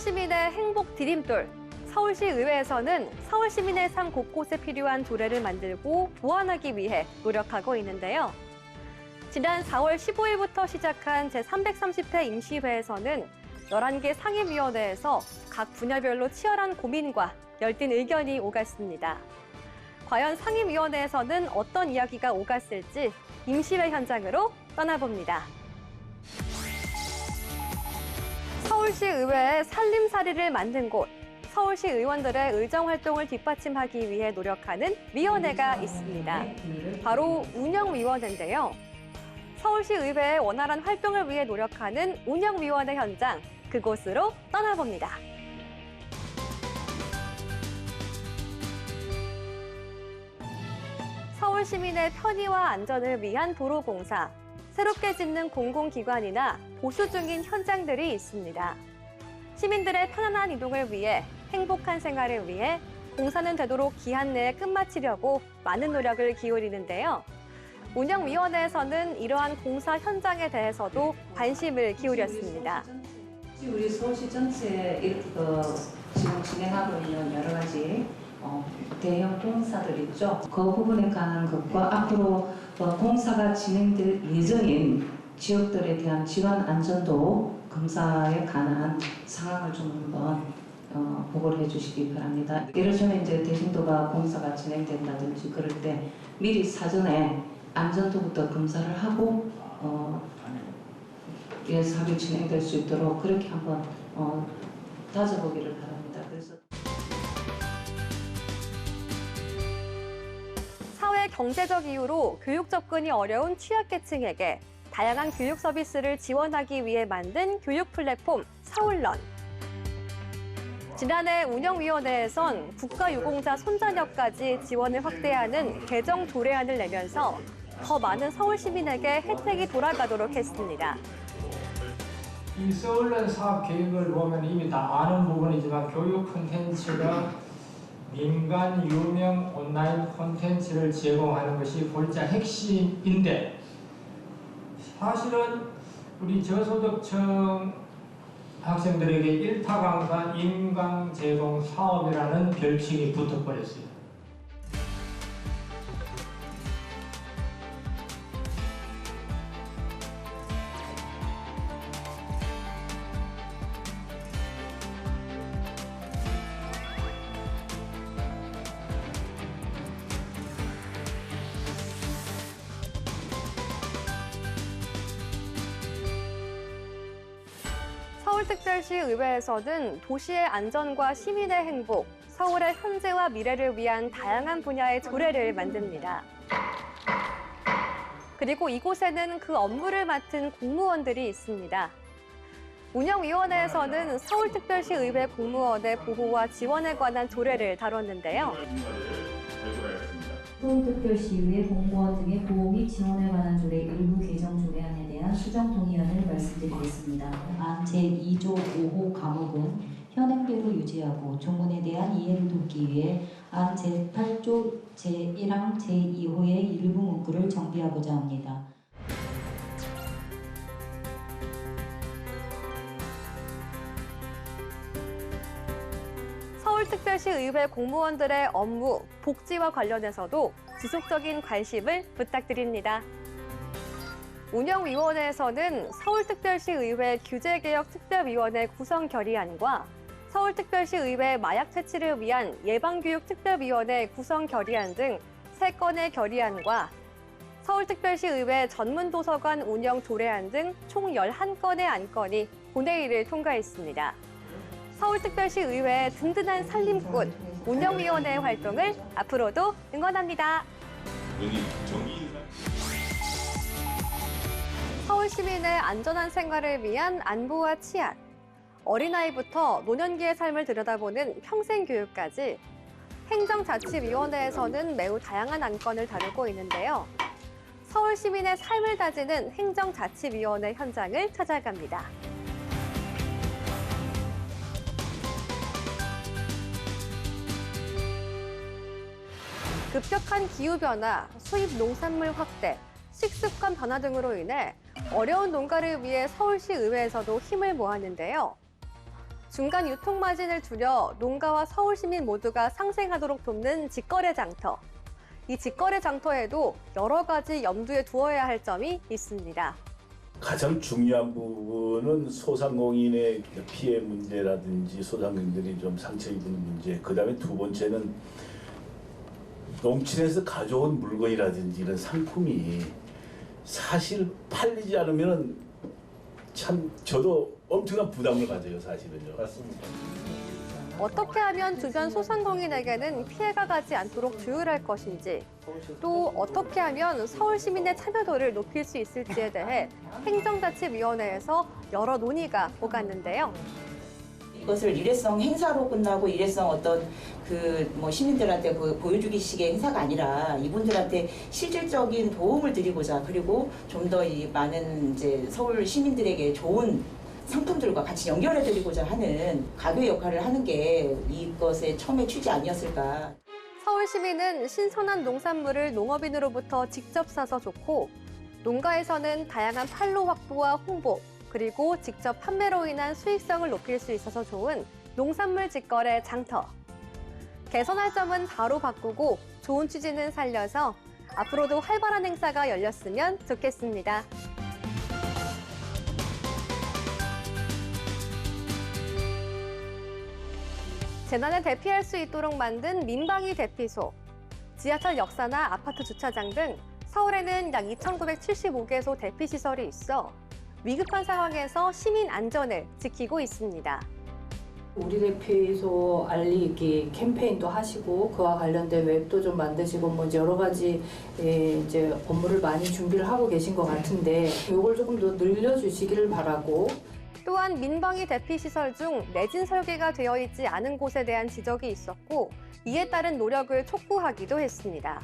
서울시민의 행복 디딤돌. 서울시 의회에서는 서울시민의 삶 곳곳에 필요한 조례를 만들고 보완하기 위해 노력하고 있는데요. 지난 4월 15일부터 시작한 제330회 임시회에서는 11개 상임위원회에서 각 분야별로 치열한 고민과 열띤 의견이 오갔습니다. 과연 상임위원회에서는 어떤 이야기가 오갔을지 임시회 현장으로 떠나봅니다. 서울시 의회에 살림살이를 만든 곳, 서울시 의원들의 의정활동을 뒷받침하기 위해 노력하는 위원회가 있습니다. 바로 운영위원회인데요. 서울시 의회의 원활한 활동을 위해 노력하는 운영위원회 현장, 그곳으로 떠나봅니다. 서울 시민의 편의와 안전을 위한 도로공사, 새롭게 짓는 공공기관이나 보수 중인 현장들이 있습니다. 시민들의 편안한 이동을 위해, 행복한 생활을 위해 공사는 되도록 기한 내에 끝마치려고 많은 노력을 기울이는데요. 운영위원회에서는 이러한 공사 현장에 대해서도 관심을 기울였습니다. 우리 서울시 전체에 이렇게 지금 진행하고 있는 여러 가지 대형 공사들 있죠. 그 부분에 관한 것과 앞으로 공사가 진행될 예정인 지역들에 대한 지원 안전도 검사에 관한 상황을 좀 한번 보고를 해주시기 바랍니다. 예를 들면 이제 대신도가 공사가 진행된다든지 그럴 때 미리 사전에 안전도부터 검사를 하고 사업이 진행될 수 있도록 그렇게 한번 따져보기를 바랍니다. 그래서 사회 경제적 이유로 교육 접근이 어려운 취약계층에게 다양한 교육 서비스를 지원하기 위해 만든 교육 플랫폼 서울런. 지난해 운영위원회에선 국가유공자 손자녀까지 지원을 확대하는 개정 조례안을 내면서 더 많은 서울 시민에게 혜택이 돌아가도록 했습니다. 이 서울런 사업 계획을 보면 이미 다 아는 부분이지만 교육 콘텐츠가 민간 유명 온라인 콘텐츠를 제공하는 것이 볼자 핵심인데 사실은 우리 저소득층 학생들에게 일타강사 임강 제공 사업이라는 별칭이 붙어버렸어요. 서울특별시 의회에서는 도시의 안전과 시민의 행복, 서울의 현재와 미래를 위한 다양한 분야의 조례를 만듭니다. 그리고 이곳에는 그 업무를 맡은 공무원들이 있습니다. 운영위원회에서는 서울특별시 의회 공무원의 보호와 지원에 관한 조례를 다뤘는데요. 서울특별시의회 공무원 등의 보호 및 지원에 관한 조례 일부 개정 조례안에 대한 수정 동의안을 말씀드리겠습니다. 안 제2조 5호 과목은 현행대로 유지하고 조문에 대한 이해를 돕기 위해 안 제8조 제1항 제2호의 일부 문구를 정비하고자 합니다. 서울특별시 의회 공무원들의 업무, 복지와 관련해서도 지속적인 관심을 부탁드립니다. 운영위원회에서는 서울특별시 의회 규제개혁특별위원회 구성 결의안과 서울특별시 의회 마약 퇴치를 위한 예방교육특별위원회 구성 결의안 등 3건의 결의안과 서울특별시 의회 전문도서관 운영 조례안 등 총 11건의 안건이 본회의를 통과했습니다. 서울특별시 의회의 든든한 살림꾼, 운영위원회의 활동을 앞으로도 응원합니다. 서울 시민의 안전한 생활을 위한 안보와 치안, 어린아이부터 노년기의 삶을 들여다보는 평생교육까지 행정자치위원회에서는 매우 다양한 안건을 다루고 있는데요. 서울 시민의 삶을 다지는 행정자치위원회 현장을 찾아갑니다. 급격한 기후변화, 수입 농산물 확대, 식습관 변화 등으로 인해 어려운 농가를 위해 서울시 의회에서도 힘을 모았는데요. 중간 유통 마진을 줄여 농가와 서울 시민 모두가 상생하도록 돕는 직거래 장터. 이 직거래 장터에도 여러 가지 염두에 두어야 할 점이 있습니다. 가장 중요한 부분은 소상공인의 피해 문제라든지 소상공인들이 좀 상처 입는 문제, 그 다음에 두 번째는 농촌에서 가져온 물건이라든지 이런 상품이 사실 팔리지 않으면 참 저도 엄청난 부담을 가져요, 사실은요. 맞습니다. 어떻게 하면 주변 소상공인에게는 피해가 가지 않도록 조율할 것인지, 또 어떻게 하면 서울 시민의 참여도를 높일 수 있을지에 대해 행정자치위원회에서 여러 논의가 오갔는데요. 이것을 일회성 행사로 끝나고 일회성 어떤 시민들한테 보여주기 식의 행사가 아니라 이분들한테 실질적인 도움을 드리고자, 그리고 좀 더 이 많은 이제 서울 시민들에게 좋은 상품들과 같이 연결해드리고자 하는 가교 역할을 하는 게 이것의 처음의 취지 아니었을까. 서울 시민은 신선한 농산물을 농업인으로부터 직접 사서 좋고, 농가에서는 다양한 판로 확보와 홍보, 그리고 직접 판매로 인한 수익성을 높일 수 있어서 좋은 농산물 직거래 장터. 개선할 점은 바로 바꾸고 좋은 취지는 살려서 앞으로도 활발한 행사가 열렸으면 좋겠습니다. 재난을 대피할 수 있도록 만든 민방위 대피소. 지하철 역사나 아파트 주차장 등 서울에는 약 2,975개소 대피시설이 있어 위급한 상황에서 시민 안전을 지키고 있습니다. 우리 대피소 알리기 캠페인도 하시고 그와 관련된 웹도 좀 만드시고 여러 가지 이제 업무를 많이 준비를 하고 계신 것 같은데 이걸 조금 더 늘려주시기를 바라고. 또한 민방위 대피시설 중 내진 설계가 되어 있지 않은 곳에 대한 지적이 있었고, 이에 따른 노력을 촉구하기도 했습니다.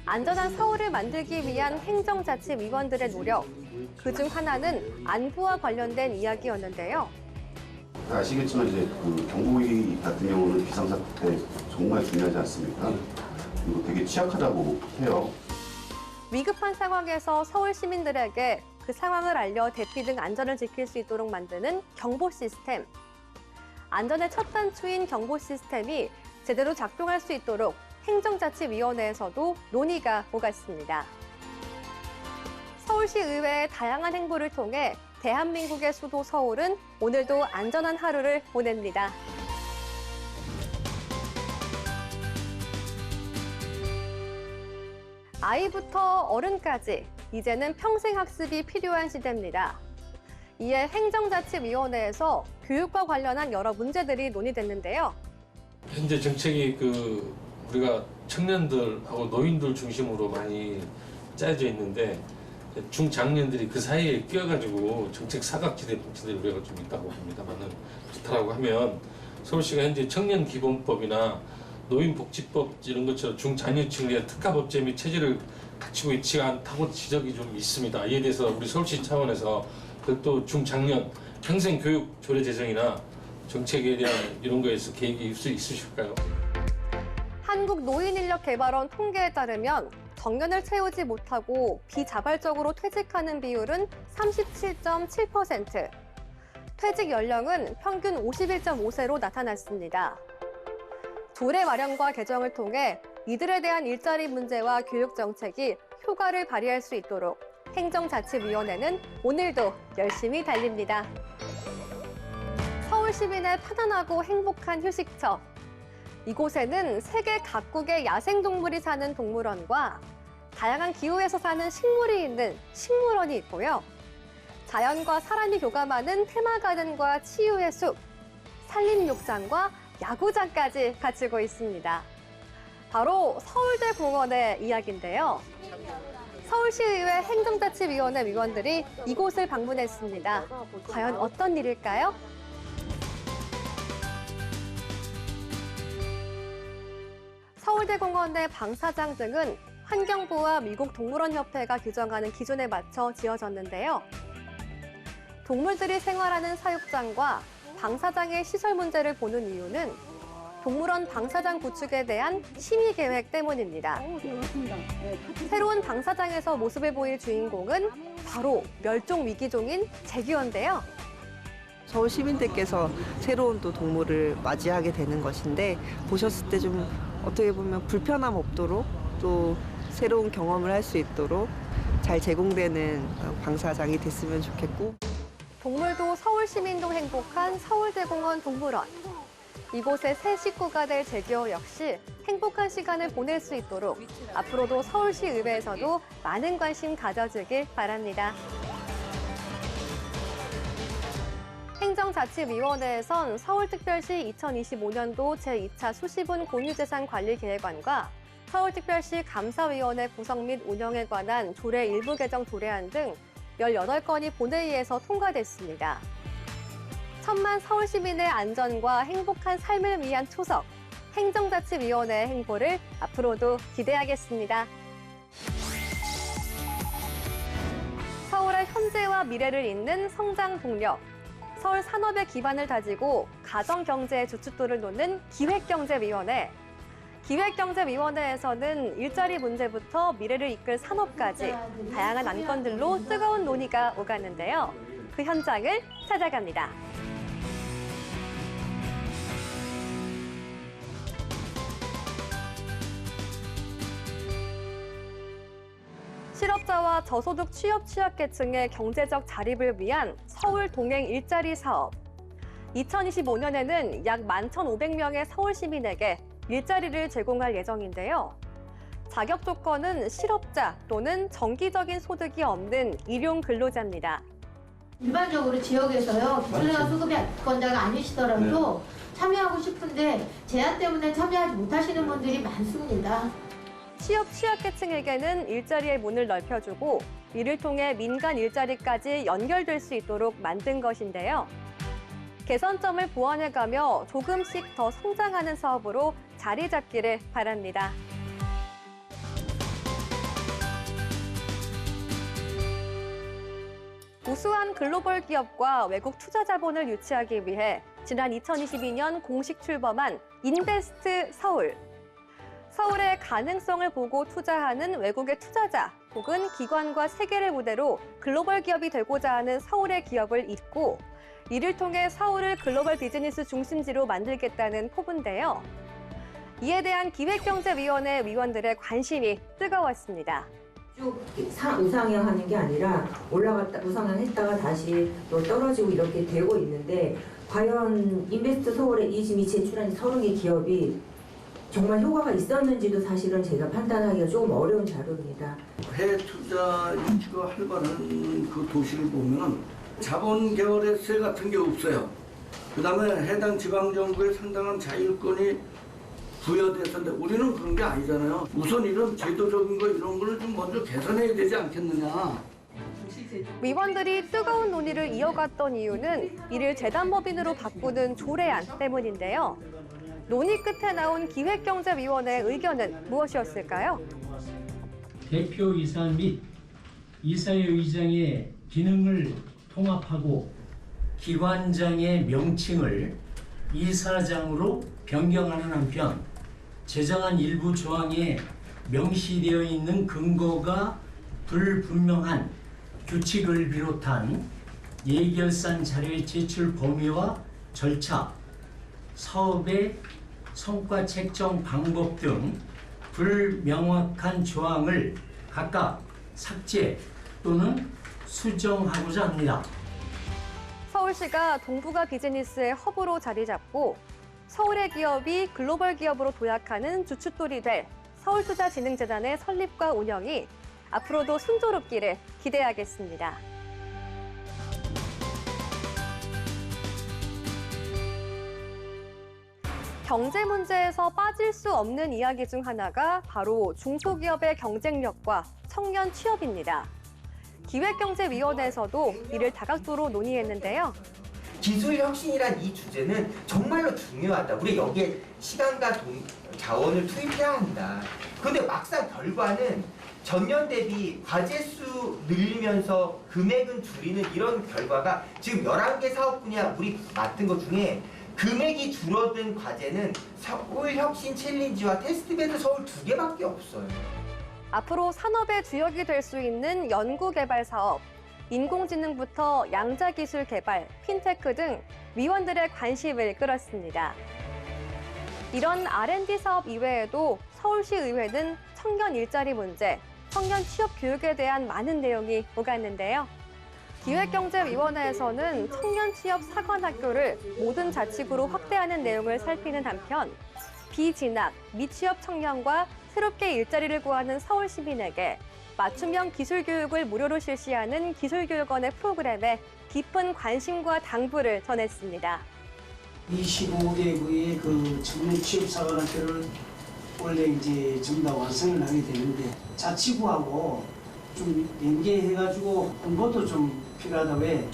안전한 서울을 만들기 위한 행정자치위원들의 노력, 그중 하나는 안부와 관련된 이야기였는데요. 아시겠지만 이제 경보위 같은 경우는 비상사태 정말 중요하지 않습니까? 그리고 되게 취약하다고 해요. 위급한 상황에서 서울 시민들에게 그 상황을 알려 대피 등 안전을 지킬 수 있도록 만드는 경보 시스템. 안전의 첫 단추인 경보 시스템이 제대로 작동할 수 있도록 행정자치위원회에서도 논의가 오갔습니다. 서울시 의회의 다양한 행보를 통해 대한민국의 수도 서울은 오늘도 안전한 하루를 보냅니다. 아이부터 어른까지 이제는 평생 학습이 필요한 시대입니다. 이에 행정자치위원회에서 교육과 관련한 여러 문제들이 논의됐는데요. 현재 정책이 우리가 청년들하고 노인들 중심으로 많이 짜여져 있는데 중장년들이 그 사이에 끼어가지고 정책 사각지대 방치들이 우리가 좀 있다고 봅니다만은 그렇다고 하면 서울시가 현재 청년기본법이나 노인복지법 이런 것처럼 중장년층에 대한 특가법제 및 체제를 갖추고 있지 않다고 지적이 좀 있습니다. 이에 대해서 우리 서울시 차원에서 또 중장년 평생교육 조례 제정이나 정책에 대한 이런 거에서 계획이 있으실까요? 한국노인인력개발원 통계에 따르면 정년을 채우지 못하고 비자발적으로 퇴직하는 비율은 37.7%, 퇴직 연령은 평균 51.5세로 나타났습니다. 조례 마련과 개정을 통해 이들에 대한 일자리 문제와 교육 정책이 효과를 발휘할 수 있도록 행정자치위원회는 오늘도 열심히 달립니다. 서울 시민의 편안하고 행복한 휴식처. 이곳에는 세계 각국의 야생동물이 사는 동물원과 다양한 기후에서 사는 식물이 있는 식물원이 있고요. 자연과 사람이 교감하는 테마가든과 치유의 숲, 산림욕장과 야구장까지 갖추고 있습니다. 바로 서울대공원의 이야기인데요. 서울시의회 행정자치위원회 위원들이 이곳을 방문했습니다. 과연 어떤 일일까요? 서울대공원 내 방사장 등은 환경부와 미국 동물원협회가 규정하는 기준에 맞춰 지어졌는데요. 동물들이 생활하는 사육장과 방사장의 시설 문제를 보는 이유는 동물원 방사장 구축에 대한 심의 계획 때문입니다. 새로운 방사장에서 모습을 보일 주인공은 바로 멸종 위기종인 제규어인데요. 서울 시민들께서 새로운 또 동물을 맞이하게 되는 것인데 보셨을 때 좀 어떻게 보면 불편함 없도록 또 새로운 경험을 할 수 있도록 잘 제공되는 방사장이 됐으면 좋겠고 동물도 서울시민도 행복한 서울대공원 동물원. 이곳의 새 식구가 될 재규어 역시 행복한 시간을 보낼 수 있도록 앞으로도 서울시 의회에서도 많은 관심 가져주길 바랍니다. 행정자치위원회에선 서울특별시 2025년도 제2차 수시분 공유재산관리계획안과 서울특별시 감사위원회 구성 및 운영에 관한 조례 일부 개정 조례안 등 18건이 본회의에서 통과됐습니다. 천만 서울시민의 안전과 행복한 삶을 위한 초석, 행정자치위원회의 행보를 앞으로도 기대하겠습니다. 서울의 현재와 미래를 잇는 성장 동력, 서울 산업의 기반을 다지고 가정경제의 주춧돌을 놓는 기획경제위원회. 기획경제위원회에서는 일자리 문제부터 미래를 이끌 산업까지 다양한 안건들로 뜨거운 논의가 오갔는데요. 그 현장을 찾아갑니다. 실업자와 저소득 취약계층의 경제적 자립을 위한 서울 동행 일자리 사업. 2025년에는 약 11,500명의 서울 시민에게 일자리를 제공할 예정인데요. 자격 조건은 실업자 또는 정기적인 소득이 없는 일용 근로자입니다. 일반적으로 지역에서요, 기술lega 수급권자가 아니시더라도 참여하고 싶은데 제한 때문에 참여하지 못하시는 분들이 많습니다. 취약계층에게는 일자리의 문을 넓혀주고 이를 통해 민간 일자리까지 연결될 수 있도록 만든 것인데요. 개선점을 보완해가며 조금씩 더 성장하는 사업으로 자리 잡기를 바랍니다. 우수한 글로벌 기업과 외국 투자 자본을 유치하기 위해 지난 2022년 공식 출범한 인베스트 서울. 서울의 가능성을 보고 투자하는 외국의 투자자 혹은 기관과 세계를 무대로 글로벌 기업이 되고자 하는 서울의 기업을 잇고 이를 통해 서울을 글로벌 비즈니스 중심지로 만들겠다는 포부인데요. 이에 대한 기획경제위원회 위원들의 관심이 뜨거웠습니다. 쭉 우상향하는 게 아니라 올라갔다 우상향했다가 다시 또 떨어지고 이렇게 되고 있는데 과연 인베스트 서울에 이 지금 제출한 30개 기업이 정말 효과가 있었는지도 사실은 제가 판단하기가 조금 어려운 자료입니다. 해외 투자 유치가 활발한 그 도시를 보면 자본 계열의 같은 게 없어요. 그다음에 해당 지방정부에 상당한 자율권이 부여됐었는데 우리는 그런 게 아니잖아요. 우선 이런 제도적인 거 이런 거를 좀 먼저 개선해야 되지 않겠느냐. 위원들이 뜨거운 논의를 이어갔던 이유는 이를 재단법인으로 바꾸는 조례안 때문인데요. 논의 끝에 나온 기획경제위원회의 의견은 무엇이었을까요? 대표이사 및 이사회의장의 기능을 통합하고 기관장의 명칭을 이사장으로 변경하는 한편 제정한 일부 조항에 명시되어 있는 근거가 불분명한 규칙을 비롯한 예결산 자료의 제출 범위와 절차, 사업의 성과 책정 방법 등 불명확한 조항을 각각 삭제 또는 수정하고자 합니다. 서울시가 동북아 비즈니스의 허브로 자리 잡고 서울의 기업이 글로벌 기업으로 도약하는 주춧돌이 될 서울투자진흥재단의 설립과 운영이 앞으로도 순조롭기를 기대하겠습니다. 경제 문제에서 빠질 수 없는 이야기 중 하나가 바로 중소기업의 경쟁력과 청년 취업입니다. 기획경제위원회에서도 이를 다각도로 논의했는데요. 기술 혁신이란 이 주제는 정말로 중요하다. 우리 여기에 시간과 자원을 투입해야 한다. 그런데 막상 결과는 전년 대비 과제 수 늘리면서 금액은 줄이는 이런 결과가 지금 11개 사업 분야 우리 맡은 것 중에 금액이 줄어든 과제는 서울 혁신 챌린지와 테스트베드 서울 2개밖에 없어요. 앞으로 산업의 주역이 될 수 있는 연구개발 사업, 인공지능부터 양자기술 개발, 핀테크 등 위원들의 관심을 끌었습니다. 이런 R&D 사업 이외에도 서울시 의회는 청년 일자리 문제, 청년 취업 교육에 대한 많은 내용이 오갔는데요. 기획경제위원회에서는 청년 취업 사관학교를 모든 자치구로 확대하는 내용을 살피는 한편 비진학, 미취업 청년과 새롭게 일자리를 구하는 서울 시민에게 맞춤형 기술교육을 무료로 실시하는 기술교육원의 프로그램에 깊은 관심과 당부를 전했습니다. 25개구의 그 청년 취업 사관학교를 원래 이제 전부 다 완성을 하게 되는데 자치구하고 좀 연계해가지고 홍보도 좀 필요하다고 해.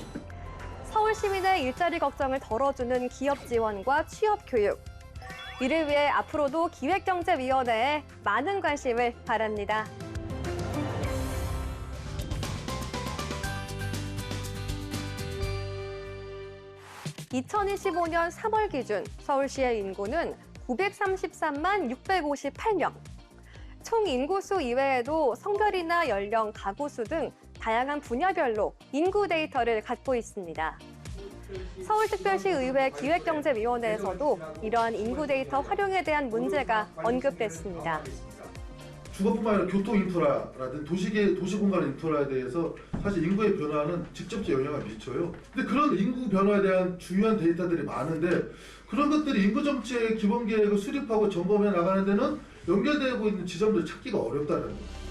서울 시민의 일자리 걱정을 덜어주는 기업 지원과 취업 교육. 이를 위해 앞으로도 기획경제위원회에 많은 관심을 바랍니다. (2025년 3월) 기준 서울시의 인구는 933만 658명. 총 인구수 이외에도 성별이나 연령, 가구수 등 다양한 분야별로 인구 데이터를 갖고 있습니다. 서울특별시 의회 기획경제위원회에서도 이러한 인구 데이터 활용에 대한 문제가 언급됐습니다. 주거뿐만 아니라 교통 인프라라든지 도시 공간 인프라에 대해서 사실 인구의 변화는 직접적 영향을 미쳐요. 근데 그런 인구 변화에 대한 중요한 데이터들이 많은데 그런 것들이 인구 정책 기본 계획을 수립하고 점검해 나가는 데는 연결되고 있는 지점들을 찾기가 어렵다는 거예요.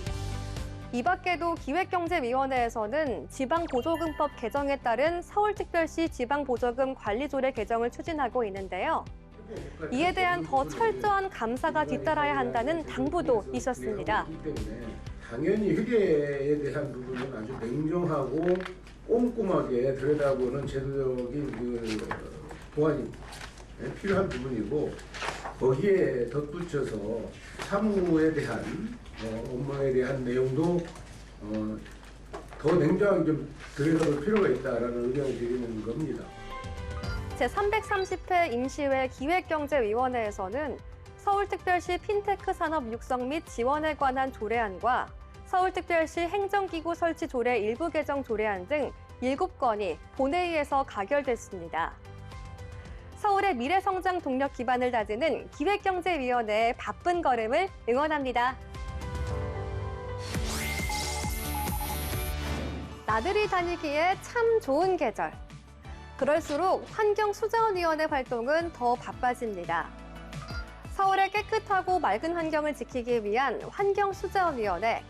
이 밖에도 기획경제위원회에서는 지방보조금법 개정에 따른 서울특별시 지방보조금 관리조례 개정을 추진하고 있는데요. 이에 대한 더 철저한 감사가 뒤따라야 한다는 당부도 있었습니다. 당연히 휴게에 대한 부분은 아주 냉정하고 꼼꼼하게 들여다보는 제도적인 그 보완이 필요한 부분이고 거기에 덧붙여서 사무에 대한 업무에 대한 내용도 더 냉정하게 좀 들여다볼 필요가 있다라는 의견을 드리는 겁니다. 제330회 임시회 기획경제위원회에서는 서울특별시 핀테크 산업 육성 및 지원에 관한 조례안과 서울특별시 행정기구 설치 조례 일부 개정 조례안 등 7건이 본회의에서 가결됐습니다. 서울의 미래성장 동력 기반을 다지는 기획경제위원회의 바쁜 걸음을 응원합니다. 나들이 다니기에 참 좋은 계절. 그럴수록 환경수자원위원회 활동은 더 바빠집니다. 서울의 깨끗하고 맑은 환경을 지키기 위한 환경수자원위원회.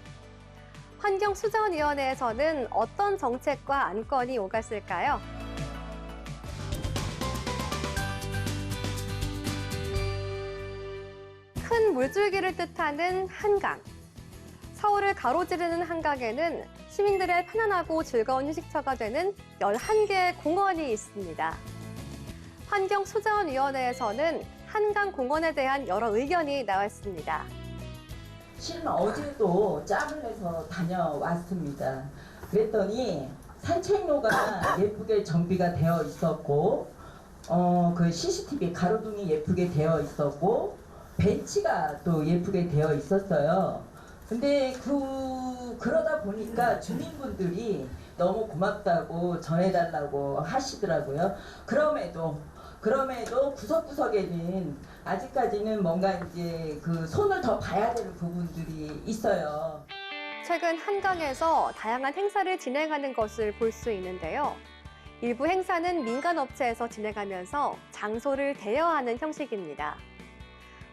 환경수자원위원회에서는 어떤 정책과 안건이 오갔을까요? 큰 물줄기를 뜻하는 한강. 서울을 가로지르는 한강에는 시민들의 편안하고 즐거운 휴식처가 되는 11개의 공원이 있습니다. 환경수자원위원회에서는 한강공원에 대한 여러 의견이 나왔습니다. 실은 어제도 짬을 내서 다녀왔습니다. 그랬더니 산책로가 예쁘게 정비가 되어 있었고 그 CCTV 가로등이 예쁘게 되어 있었고 벤치가 또 예쁘게 되어 있었어요. 근데 그러다 보니까 주민분들이 너무 고맙다고 전해달라고 하시더라고요. 그럼에도 구석구석에는 아직까지는 뭔가 이제 그 손을 더 봐야 되는 부분들이 있어요. 최근 한강에서 다양한 행사를 진행하는 것을 볼 수 있는데요. 일부 행사는 민간업체에서 진행하면서 장소를 대여하는 형식입니다.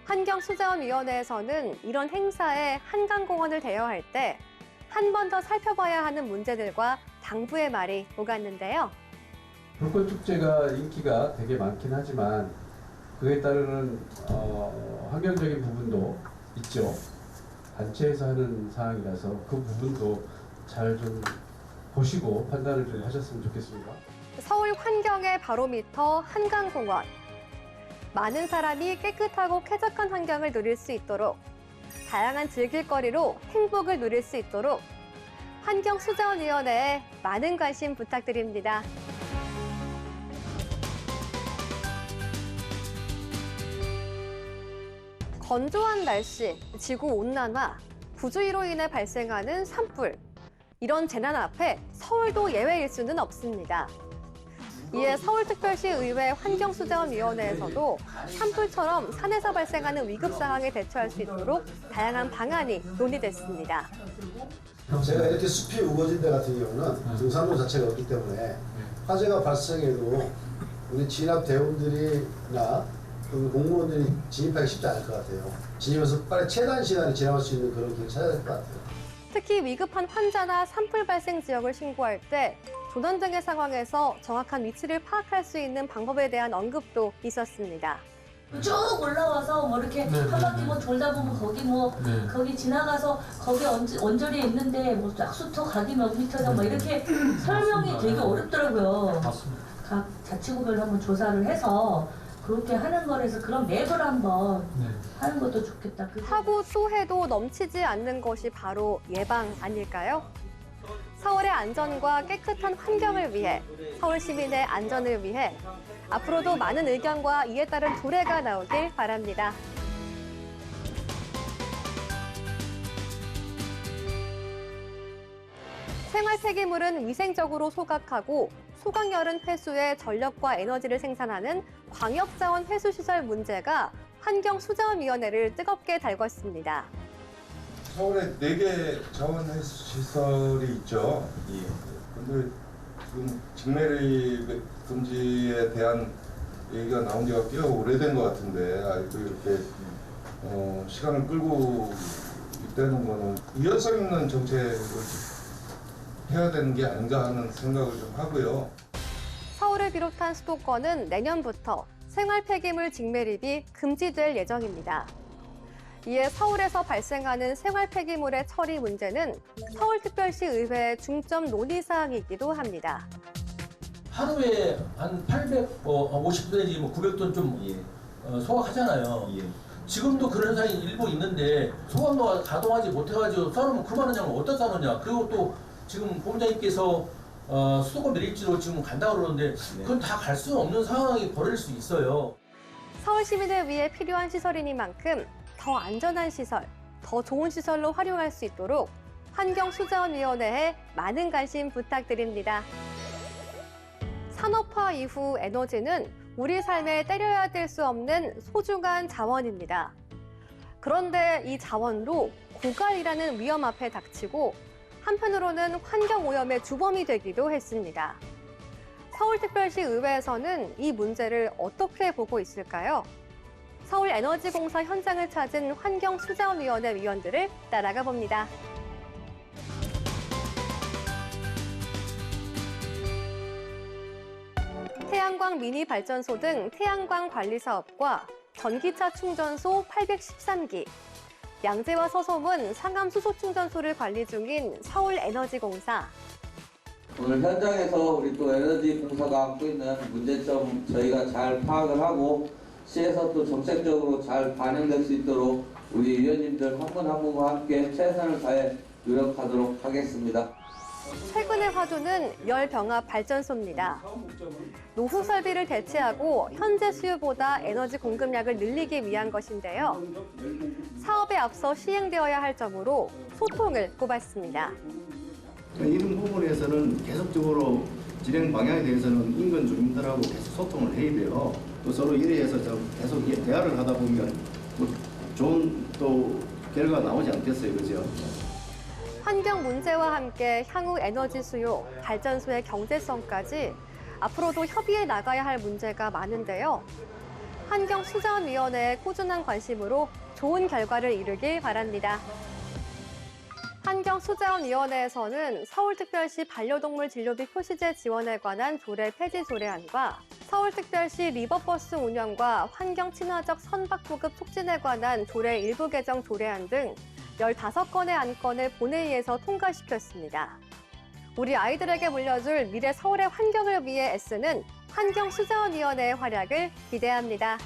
환경수자원위원회에서는 이런 행사에 한강공원을 대여할 때 한 번 더 살펴봐야 하는 문제들과 당부의 말이 오갔는데요. 불꽃축제가 인기가 되게 많긴 하지만 그에 따르는 환경적인 부분도 있죠. 단체에서 하는 사항이라서 그 부분도 잘 좀 보시고 판단을 좀 하셨으면 좋겠습니다. 서울 환경의 바로미터 한강공원. 많은 사람이 깨끗하고 쾌적한 환경을 누릴 수 있도록 다양한 즐길거리로 행복을 누릴 수 있도록 환경수자원위원회에 많은 관심 부탁드립니다. 건조한 날씨, 지구온난화, 부주의로 인해 발생하는 산불. 이런 재난 앞에 서울도 예외일 수는 없습니다. 이에 서울특별시 의회 환경수자원위원회에서도 산불처럼 산에서 발생하는 위급 상황에 대처할 수 있도록 다양한 방안이 논의됐습니다. 제가 이렇게 숲이 우거진 데 같은 경우는 등산로 자체가 없기 때문에 화재가 발생해도 우리 진압 대원들이나 공무원들이 진입하기 쉽지 않을 것 같아요. 진입해서 빨리 최단 시간에 진압할 수 있는 그런 길을 찾아야 될 것 같아요. 특히 위급한 환자나 산불 발생 지역을 신고할 때 조난 등의 상황에서 정확한 위치를 파악할 수 있는 방법에 대한 언급도 있었습니다. 쭉 올라와서 뭐 이렇게 한 바퀴 뭐 돌다 보면 거기 뭐 거기 지나가서 거기 언저리에 있는데 뭐 약수터 가기 몇 미터다 뭐 이렇게 설명이 되게 어렵더라고요. 각 자치구별로 한번 조사를 해서 그렇게 하는 거라서 그런 맵을 한번 하는 것도 좋겠다. 하고 또 해도 넘치지 않는 것이 바로 예방 아닐까요? 서울의 안전과 깨끗한 환경을 위해, 서울 시민의 안전을 위해 앞으로도 많은 의견과 이에 따른 조례가 나오길 바랍니다. 생활 폐기물은 위생적으로 소각하고 소각열은 회수해 전력과 에너지를 생산하는 광역자원 회수시설 문제가 환경수자원위원회를 뜨겁게 달궜습니다. 서울에 4개 자원회수시설이 있죠. 그런데 지금 직매립 금지에 대한 얘기가 나온 지가 꽤 오래된 것 같은데 아직도 이렇게 시간을 끌고 있다는 거는 유연성 있는 정책을 해야 되는 게 아닌가 하는 생각을 좀 하고요. 서울을 비롯한 수도권은 내년부터 생활 폐기물 직매립이 금지될 예정입니다. 이에 서울에서 발생하는 생활 폐기물의 처리 문제는 서울특별시 의회의 중점 논의 사항이기도 합니다. 하루에 한 850 내지 900톤 좀 소각하잖아요. 지금도 그런 현상이 일부 있는데 소각로가 가동하지 못해가지고 썰으면 그만하냐면 어디다 싸느냐. 그리고 또 지금 본부장님께서 수도권 매립지로 지금 간다고 그러는데 그건 다 갈 수 없는 상황이 벌어질 수 있어요. 서울 시민을 위해 필요한 시설이니만큼 더 안전한 시설, 더 좋은 시설로 활용할 수 있도록 환경수자원위원회에 많은 관심 부탁드립니다. 산업화 이후 에너지는 우리 삶에 때려야 될 수 없는 소중한 자원입니다. 그런데 이 자원도 고갈이라는 위험 앞에 닥치고 한편으로는 환경오염의 주범이 되기도 했습니다. 서울특별시 의회에서는 이 문제를 어떻게 보고 있을까요? 서울에너지공사 현장을 찾은 환경수자원위원회 위원들을 따라가 봅니다. 태양광 미니 발전소 등 태양광 관리 사업과 전기차 충전소 813기, 양재와 서솜은 상암 수소 충전소를 관리 중인 서울에너지공사. 오늘 현장에서 우리 또 에너지공사가 안고 있는 문제점 저희가 잘 파악을 하고 시에서 또 정책적으로 잘 반영될 수 있도록 우리 위원님들 한 분 한 분과 함께 최선을 다해 노력하도록 하겠습니다. 최근의 화두는 열병합 발전소입니다. 노후 설비를 대체하고 현재 수요보다 에너지 공급량을 늘리기 위한 것인데요. 사업에 앞서 시행되어야 할 점으로 소통을 꼽았습니다. 이런 부분에서는 계속적으로 진행 방향에 대해서는 인근 주민들하고 계속 소통을 해야 돼요. 또 서로 이래해서 계속 대화를 하다 보면 뭐 좋은 또 결과가 나오지 않겠어요, 그죠? 환경 문제와 함께 향후 에너지 수요, 발전소의 경제성까지 앞으로도 협의해 나가야 할 문제가 많은데요. 환경수자원위원회의 꾸준한 관심으로 좋은 결과를 이루길 바랍니다. 환경수자원위원회에서는 서울특별시 반려동물 진료비 표시제 지원에 관한 조례 폐지 조례안과 서울특별시 리버버스 운영과 환경 친화적 선박보급 촉진에 관한 조례 일부 개정 조례안 등 15건의 안건을 본회의에서 통과시켰습니다. 우리 아이들에게 물려줄 미래 서울의 환경을 위해 애쓰는 환경수자원위원회의 활약을 기대합니다.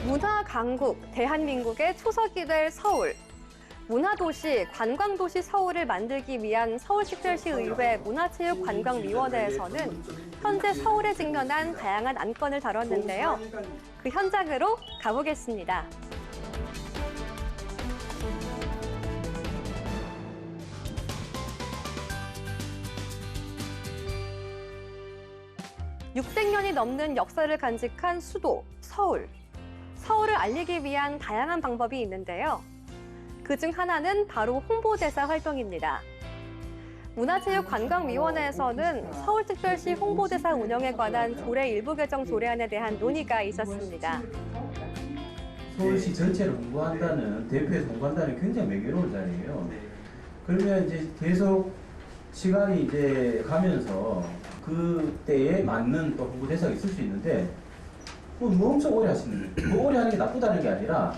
문화 강국, 대한민국의 초석이 될 서울. 문화도시, 관광도시 서울을 만들기 위한 서울특별시 의회 문화체육관광위원회에서는 현재 서울에 직면한 다양한 안건을 다뤘는데요. 그 현장으로 가보겠습니다. 600년이 넘는 역사를 간직한 수도, 서울. 서울을 알리기 위한 다양한 방법이 있는데요. 그중 하나는 바로 홍보대사 활동입니다. 문화체육관광위원회에서는 서울특별시 홍보대사 운영에 관한 조례 일부 개정 조례안에 대한 논의가 있었습니다. 서울시 전체를 홍보한다는, 대표에서 홍보한다는 굉장히 매끄러운 자리예요. 그러면 이제 계속 시간이 이제 가면서 그때에 맞는 또 홍보대사가 있을 수 있는데, 뭐 엄청 오래 하시는, 뭐 오래 하는 게 나쁘다는 게 아니라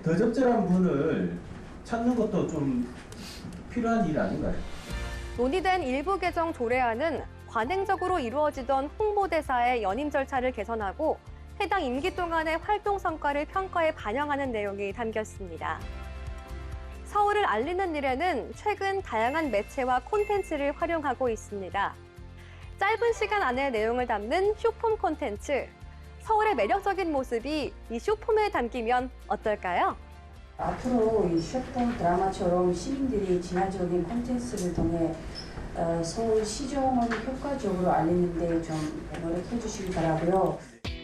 더 적절한 분을 찾는 것도 좀 필요한 일 아닌가요? 논의된 일부 개정 조례안은 관행적으로 이루어지던 홍보대사의 연임 절차를 개선하고 해당 임기 동안의 활동 성과를 평가에 반영하는 내용이 담겼습니다. 서울을 알리는 일에는 최근 다양한 매체와 콘텐츠를 활용하고 있습니다. 짧은 시간 안에 내용을 담는 쇼폼 콘텐츠. 서울의 매력적인 모습이 이 쇼폼에 담기면 어떨까요? 앞으로 이 쇼폼 드라마처럼 시민들이 진화적인 콘텐츠를 통해 서울 시정을 효과적으로 알리는 데 좀 노력해 주시기 바라고요.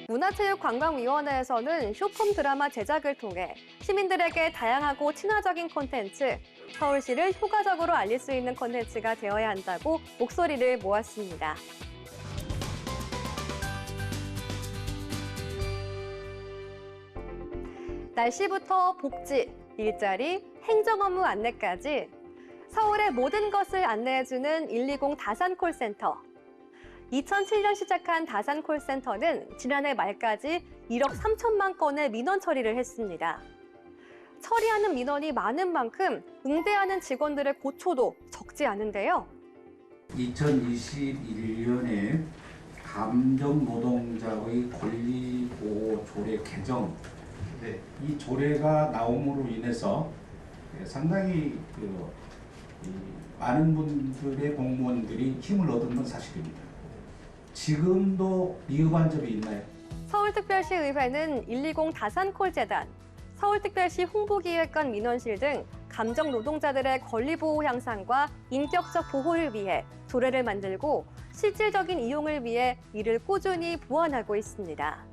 문화체육관광위원회에서는 쇼폼 드라마 제작을 통해 시민들에게 다양하고 친화적인 콘텐츠, 서울시를 효과적으로 알릴 수 있는 콘텐츠가 되어야 한다고 목소리를 모았습니다. 날씨부터 복지, 일자리, 행정업무 안내까지 서울의 모든 것을 안내해주는 120 다산콜센터. 2007년 시작한 다산콜센터는 지난해 말까지 1억 3천만 건의 민원 처리를 했습니다. 처리하는 민원이 많은 만큼 응대하는 직원들의 고초도 적지 않은데요. 2021년에 감정노동자의 권리보호 조례 개정, 이 조례가 나옴으로 인해서 상당히 많은 분들의 공무원들이 힘을 얻은 건 사실입니다. 지금도 미흡한 점이 있나요? 서울특별시 의회는 120 다산콜재단, 서울특별시 홍보기획관 민원실 등 감정 노동자들의 권리 보호 향상과 인격적 보호를 위해 조례를 만들고 실질적인 이용을 위해 이를 꾸준히 보완하고 있습니다.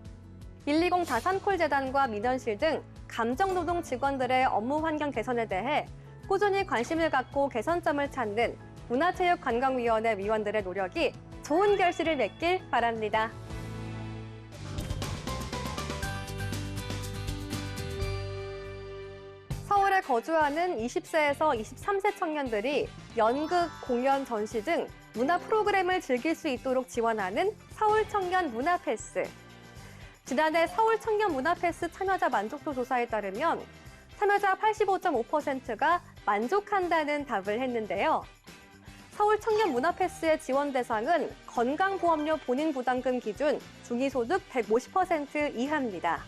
120 다산콜재단과 민원실 등 감정 노동 직원들의 업무 환경 개선에 대해 꾸준히 관심을 갖고 개선점을 찾는 문화체육관광위원회 위원들의 노력이 좋은 결실을 맺길 바랍니다. 서울에 거주하는 20세에서 23세 청년들이 연극, 공연, 전시 등 문화 프로그램을 즐길 수 있도록 지원하는 서울 청년 문화 패스. 지난해 서울 청년 문화 패스 참여자 만족도 조사에 따르면 참여자 85.5%가 만족한다는 답을 했는데요. 서울 청년 문화 패스의 지원 대상은 건강보험료 본인 부담금 기준 중위소득 150% 이하입니다.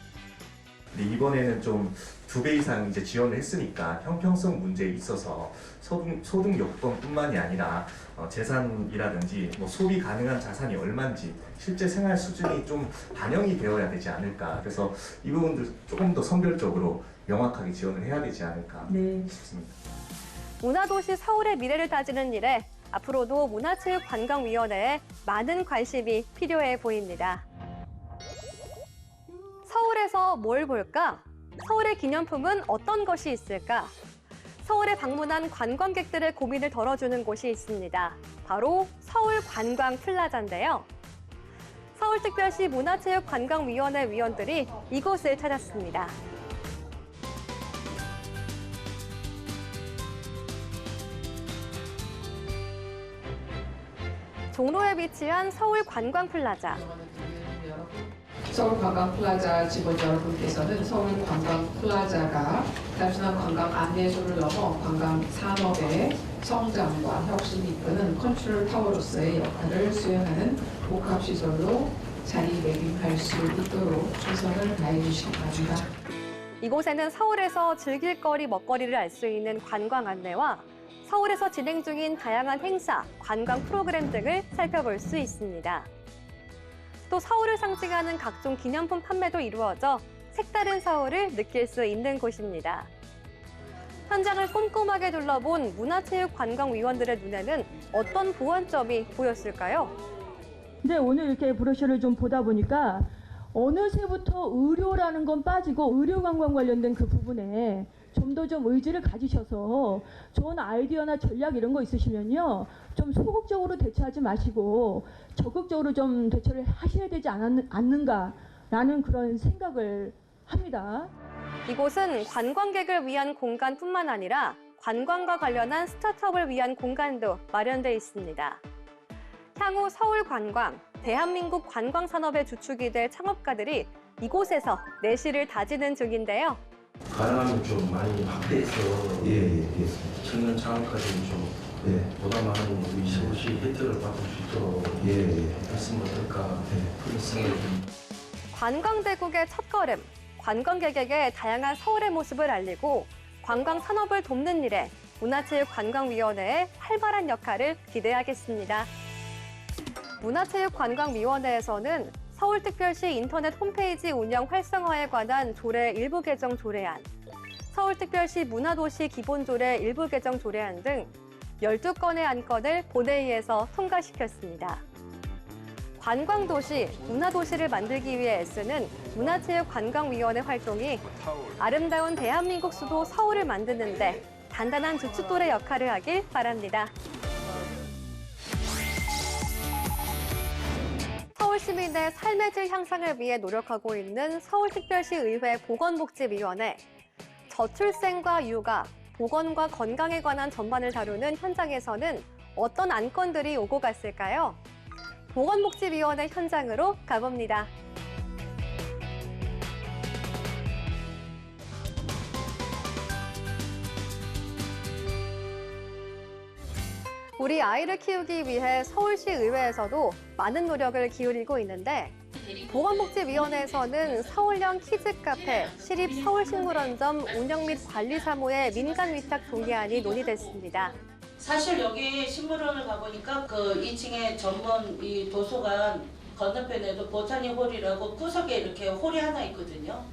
근데 이번에는 좀 2배 이상 이제 지원을 했으니까 형평성 문제에 있어서 소득 요건뿐만이 아니라 재산이라든지 뭐 소비 가능한 자산이 얼마인지 실제 생활 수준이 좀 반영이 되어야 되지 않을까. 그래서 이 부분들 조금 더 선별적으로 명확하게 지원을 해야 되지 않을까 싶습니다. 문화도시 서울의 미래를 다지는 일에 앞으로도 문화체육관광위원회에 많은 관심이 필요해 보입니다. 서울에서 뭘 볼까? 서울의 기념품은 어떤 것이 있을까? 서울에 방문한 관광객들의 고민을 덜어주는 곳이 있습니다. 바로 서울관광플라자인데요. 서울특별시 문화체육관광위원회 위원들이 이곳을 찾았습니다. 종로에 위치한 서울관광플라자. 서울관광플라자 직원 여러분께서는 서울관광플라자가 단순한 관광 안내소를 넘어 관광 산업의 성장과 혁신을 이끄는 컨트롤 타워로서의 역할을 수행하는 복합시설로 자리매김할 수 있도록 최선을 다해 주시기 바랍니다. 이곳에는 서울에서 즐길 거리, 먹거리를 알 수 있는 관광 안내와 서울에서 진행 중인 다양한 행사, 관광 프로그램 등을 살펴볼 수 있습니다. 또 서울을 상징하는 각종 기념품 판매도 이루어져 색다른 서울을 느낄 수 있는 곳입니다. 현장을 꼼꼼하게 둘러본 문화체육관광위원들의 눈에는 어떤 보완점이 보였을까요? 근데 오늘 이렇게 브로셔를 좀 보다 보니까 어느새부터 의료라는 건 빠지고 의료관광 관련된 그 부분에 좀 더 좀 의지를 가지셔서 좋은 아이디어나 전략 이런 거 있으시면요. 좀 소극적으로 대처하지 마시고 적극적으로 좀 대처를 하셔야 되지 않는가라는 그런 생각을 합니다. 이곳은 관광객을 위한 공간뿐만 아니라 관광과 관련한 스타트업을 위한 공간도 마련돼 있습니다. 향후 서울 관광, 대한민국 관광 산업의 주축이 될 창업가들이 이곳에서 내실을 다지는 중인데요. 가능하면 좀 많이 확대해서 청년 창업가들이 좀 보다 많은 우리 서울시 혜택을 받을 수 있도록 했으면 어떨까 그런 생각이 듭니다. 관광대국의 첫걸음, 관광객에게 다양한 서울의 모습을 알리고 관광 산업을 돕는 일에 문화체육관광위원회의 활발한 역할을 기대하겠습니다. 문화체육관광위원회에서는 서울특별시 인터넷 홈페이지 운영 활성화에 관한 조례 일부 개정 조례안, 서울특별시 문화도시 기본조례 일부 개정 조례안 등 12건의 안건을 본회의에서 통과시켰습니다. 관광도시, 문화도시를 만들기 위해 애쓰는 문화체육관광위원회 활동이 아름다운 대한민국 수도 서울을 만드는 데 단단한 주춧돌의 역할을 하길 바랍니다. 서울 시민의 삶의 질 향상을 위해 노력하고 있는 서울특별시 의회 보건복지위원회. 저출생과 육아, 보건과 건강에 관한 전반을 다루는 현장에서는 어떤 안건들이 오고 갔을까요? 보건복지위원회 현장으로 가봅니다. 우리 아이를 키우기 위해 서울시 의회에서도 많은 노력을 기울이고 있는데 보건복지위원회에서는 서울형 키즈카페, 시립서울식물원점 운영 및 관리 사무의 민간 위탁 동의안이 논의됐습니다. 사실 여기 식물원을 가보니까 그 2층에 전문 이 도서관 건너편에도 보타니 홀이라고 구석에 이렇게 홀이 하나 있거든요.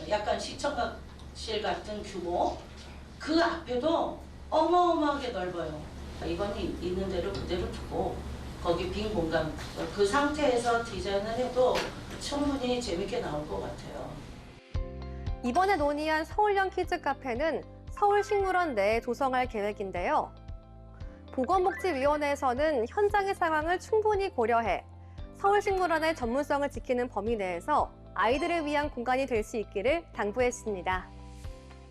약간 시청각실 같은 규모. 그 앞에도 어마어마하게 넓어요. 이건 있는 대로 그대로 두고 거기 빈 공간 그 상태에서 디자인을 해도 충분히 재밌게 나올 것 같아요. 이번에 논의한 서울형 키즈카페는 서울식물원 내에 조성할 계획인데요. 보건복지위원회에서는 현장의 상황을 충분히 고려해 서울식물원의 전문성을 지키는 범위 내에서 아이들을 위한 공간이 될 수 있기를 당부했습니다.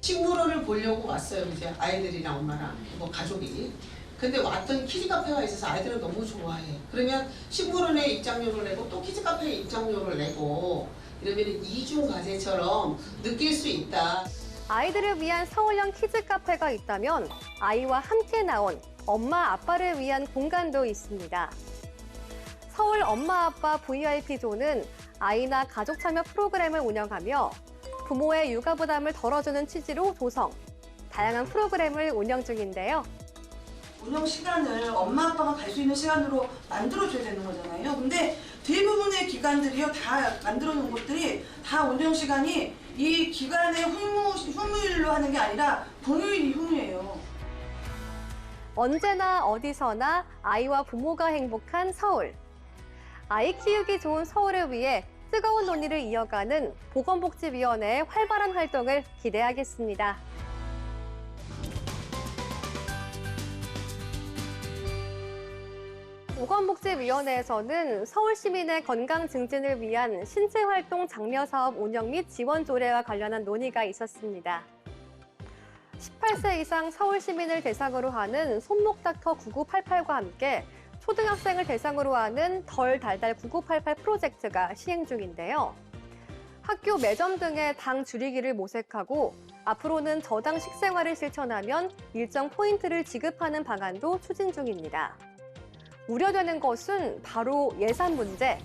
식물원을 보려고 왔어요. 이제 아이들이랑 엄마랑 뭐 가족이. 근데 왔던 키즈카페가 있어서 아이들은 너무 좋아해. 그러면 식물원에 입장료를 내고 또 키즈카페에 입장료를 내고 이러면 이중과제처럼 느낄 수 있다. 아이들을 위한 서울형 키즈카페가 있다면 아이와 함께 나온 엄마, 아빠를 위한 공간도 있습니다. 서울 엄마, 아빠 VIP존은 아이나 가족 참여 프로그램을 운영하며 부모의 육아 부담을 덜어주는 취지로 조성, 다양한 프로그램을 운영 중인데요. 운영 시간을 엄마 아빠가 갈 수 있는 시간으로 만들어줘야 되는 거잖아요. 근데 대부분의 기관들이요 다 만들어 놓은 곳들이 다 운영 시간이 이 기관의 휴무일로 하는 게 아니라 공휴일이 휴무예요. 언제나 어디서나 아이와 부모가 행복한 서울. 아이 키우기 좋은 서울을 위해 뜨거운 논의를 이어가는 보건복지위원회의 활발한 활동을 기대하겠습니다. 보건복지위원회에서는 서울 시민의 건강 증진을 위한 신체활동 장려 사업 운영 및 지원 조례와 관련한 논의가 있었습니다. 18세 이상 서울 시민을 대상으로 하는 손목닥터 9988과 함께 초등학생을 대상으로 하는 덜 달달 9988 프로젝트가 시행 중인데요. 학교 매점 등의 당 줄이기를 모색하고 앞으로는 저당 식생활을 실천하면 일정 포인트를 지급하는 방안도 추진 중입니다. 우려되는 것은 바로 예산 문제.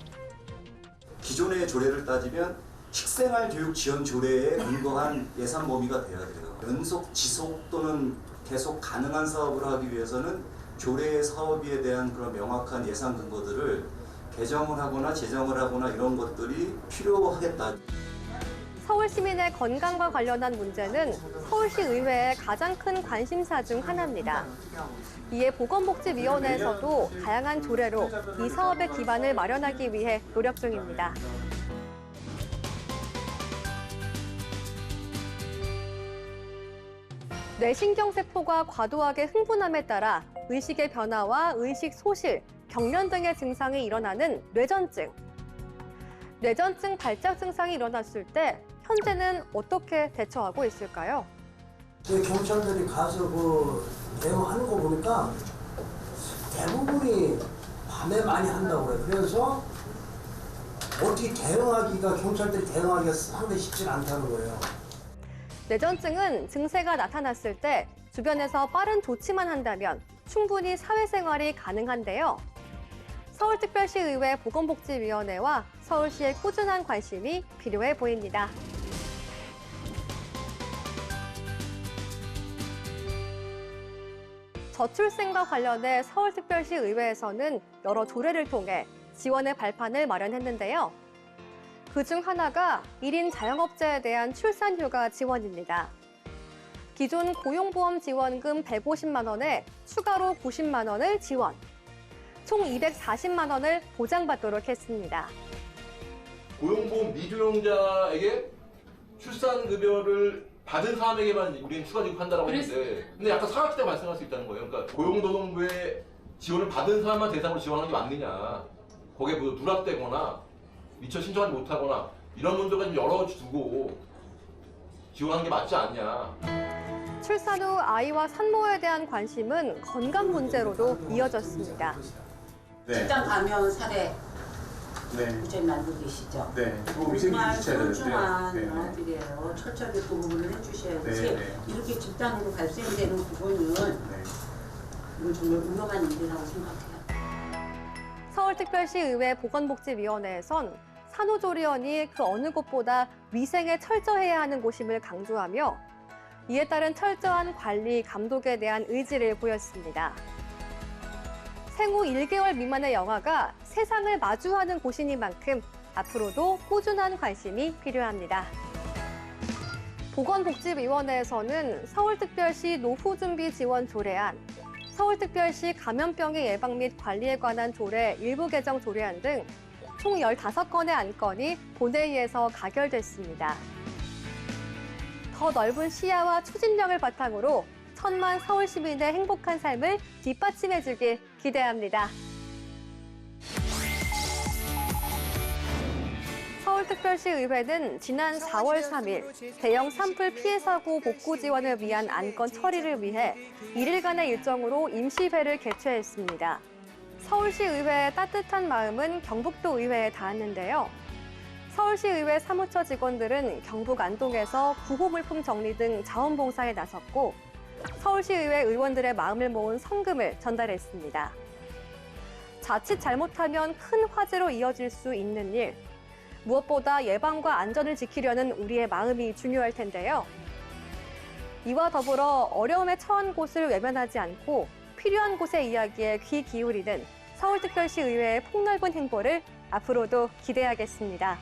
기존의 조례를 따지면 식생활 교육 지원 조례에 근거한 예산 범위가 돼야 돼요. 연속, 지속 또는 계속 가능한 사업을 하기 위해서는 조례의 사업에 대한 그런 명확한 예산 근거들을 개정을 하거나 제정을 하거나 이런 것들이 필요하겠다. 서울 시민의 건강과 관련한 문제는 서울시 의회의 가장 큰 관심사 중 하나입니다. 이에 보건복지위원회에서도 다양한 조례로 이 사업의 기반을 마련하기 위해 노력 중입니다. 뇌신경세포가 과도하게 흥분함에 따라 의식의 변화와 의식 소실, 경련 등의 증상이 일어나는 뇌전증. 뇌전증 발작 증상이 일어났을 때 현재는 어떻게 대처하고 있을까요? 경찰들이 가서 대응하는 거 보니까 대부분이 밤에 많이 한다고 그래요. 그래서 어떻게 경찰들이 대응하기가 상당히 쉽지 않다는 거예요. 뇌전증은 증세가 나타났을 때 주변에서 빠른 조치만 한다면 충분히 사회생활이 가능한데요. 서울특별시의회 보건복지위원회와 서울시의 꾸준한 관심이 필요해 보입니다. 저출생과 관련해 서울특별시 의회에서는 여러 조례를 통해 지원의 발판을 마련했는데요. 그중 하나가 1인 자영업자에 대한 출산휴가 지원입니다. 기존 고용보험 지원금 150만 원에 추가로 90만 원을 지원, 총 240만 원을 보장받도록 했습니다. 고용보험 미주용자에게 출산급여를 받은 사람에게만 우리는 추가 지급한다라고 했는데 근데 약간 사각지대가 발생할 수 있다는 거예요. 그러니까 고용노동부의 지원을 받은 사람만 대상으로 지원하는 게 맞느냐, 거기에 누락되거나 미처 신청하지 못하거나 이런 문제가 좀 열어두고 지원하는 게 맞지 않냐. 출산 후 아이와 산모에 대한 관심은 건강 문제로도 이어졌습니다. 직장 감염 사례 무죄 만들고 계시죠? 정말 소중한 아들이에요. 철저하게 그 부분을 해주셔야지 이렇게 집단으로 발생되는 부분은 이건 정말 위험한 일이라고 생각해요. 서울특별시의회 보건복지위원회에선 산후조리원이 그 어느 곳보다 위생에 철저해야 하는 곳임을 강조하며 이에 따른 철저한 관리, 감독에 대한 의지를 보였습니다. 생후 1개월 미만의 영아가 세상을 마주하는 곳이니만큼 앞으로도 꾸준한 관심이 필요합니다. 보건복지위원회에서는 서울특별시 노후준비 지원 조례안, 서울특별시 감염병의 예방 및 관리에 관한 조례 일부 개정 조례안 등 총 15건의 안건이 본회의에서 가결됐습니다. 더 넓은 시야와 추진력을 바탕으로 1000만 서울 시민의 행복한 삶을 뒷받침해주길 기대합니다. 서울특별시의회는 지난 4월 3일 대형 산불 피해 사고 복구 지원을 위한 안건 처리를 위해 1일간의 일정으로 임시회를 개최했습니다. 서울시의회의 따뜻한 마음은 경북도 의회에 닿았는데요. 서울시의회 사무처 직원들은 경북 안동에서 구호물품 정리 등 자원봉사에 나섰고 서울시의회 의원들의 마음을 모은 성금을 전달했습니다. 자칫 잘못하면 큰 화재로 이어질 수 있는 일, 무엇보다 예방과 안전을 지키려는 우리의 마음이 중요할 텐데요. 이와 더불어 어려움에 처한 곳을 외면하지 않고 필요한 곳의 이야기에 귀 기울이는 서울특별시 의회의 폭넓은 행보를 앞으로도 기대하겠습니다.